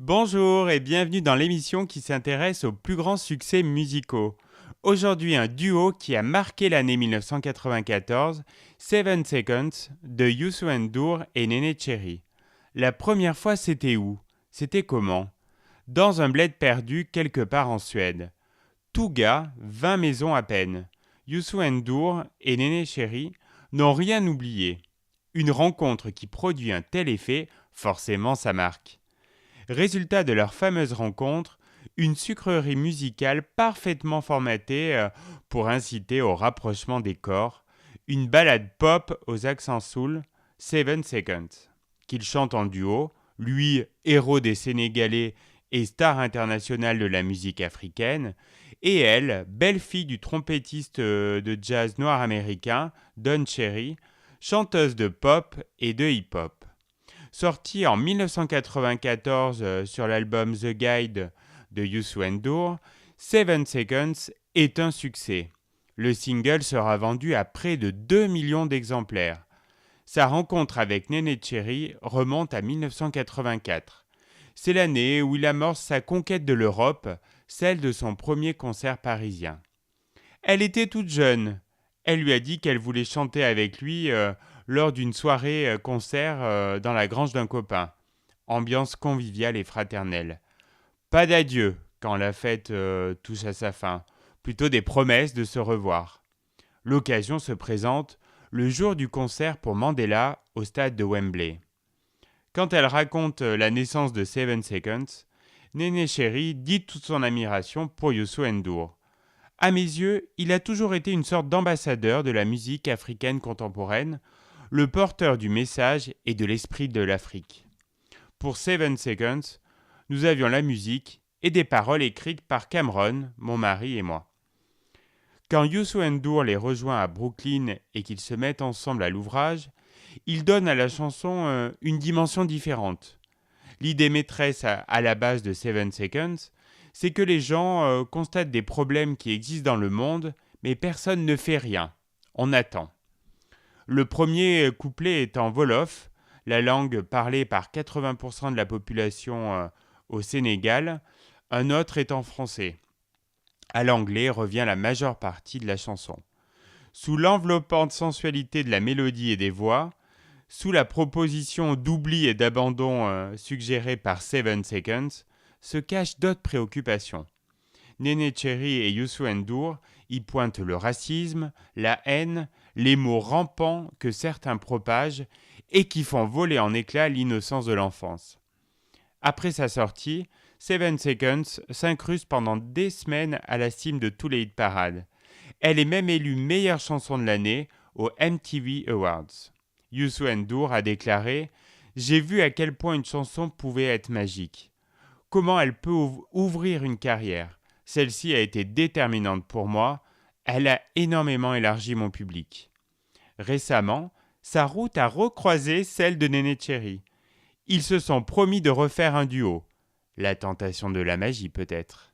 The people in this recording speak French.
Bonjour et bienvenue dans l'émission qui s'intéresse aux plus grands succès musicaux. Aujourd'hui, un duo qui a marqué l'année 1994, Seven Seconds, de Youssou N'Dour et Néné Cherry. La première fois, c'était où? C'était comment? Dans un bled perdu quelque part en Suède. Tout gars, 20 maisons à peine. Youssou N'Dour et Néné Cherry n'ont rien oublié. Une rencontre qui produit un tel effet, forcément ça marque. Résultat de leur fameuse rencontre, une sucrerie musicale parfaitement formatée pour inciter au rapprochement des corps, une ballade pop aux accents soul, Seven Seconds, qu'ils chantent en duo, lui, héros des Sénégalais et star internationale de la musique africaine, et elle, belle-fille du trompettiste de jazz noir américain, Don Cherry, chanteuse de pop et de hip-hop. Sorti en 1994 sur l'album The Guide de Youssou N'Dour, Seven Seconds est un succès. Le single sera vendu à près de 2 millions d'exemplaires. Sa rencontre avec Néné Cherry remonte à 1984. C'est l'année où il amorce sa conquête de l'Europe, celle de son premier concert parisien. Elle était toute jeune. Elle lui a dit qu'elle voulait chanter avec lui lors d'une soirée concert dans la grange d'un copain. Ambiance conviviale et fraternelle. Pas d'adieu quand la fête touche à sa fin, plutôt des promesses de se revoir. L'occasion se présente le jour du concert pour Mandela au stade de Wembley. Quand elle raconte la naissance de Seven Seconds, Néné Cherry dit toute son admiration pour Youssou N'Dour. À mes yeux, il a toujours été une sorte d'ambassadeur de la musique africaine contemporaine, le porteur du message et de l'esprit de l'Afrique. Pour Seven Seconds, nous avions la musique et des paroles écrites par Cameron, mon mari et moi. Quand Youssou N'Dour les rejoint à Brooklyn et qu'ils se mettent ensemble à l'ouvrage, il donne à la chanson une dimension différente. L'idée maîtresse à la base de Seven Seconds, c'est que les gens constatent des problèmes qui existent dans le monde, mais personne ne fait rien. On attend. Le premier couplet est en Wolof, la langue parlée par 80% de la population au Sénégal. Un autre est en français. À l'anglais revient la majeure partie de la chanson. Sous l'enveloppante sensualité de la mélodie et des voix, sous la proposition d'oubli et d'abandon suggérée par Seven Seconds, se cachent d'autres préoccupations. Néné Cherry et Youssou N'Dour y pointent le racisme, la haine, les mots rampants que certains propagent et qui font voler en éclats l'innocence de l'enfance. Après sa sortie, Seven Seconds s'incruste pendant des semaines à la cime de tous les hit parades. Elle est même élue meilleure chanson de l'année aux MTV Awards. Youssou N'Dour a déclaré « J'ai vu à quel point une chanson pouvait être magique. Comment elle peut ouvrir une carrière. Celle-ci a été déterminante pour moi. Elle a énormément élargi mon public. » Récemment, sa route a recroisé celle de Néné Cherry. Ils se sont promis de refaire un duo. La tentation de la magie peut-être.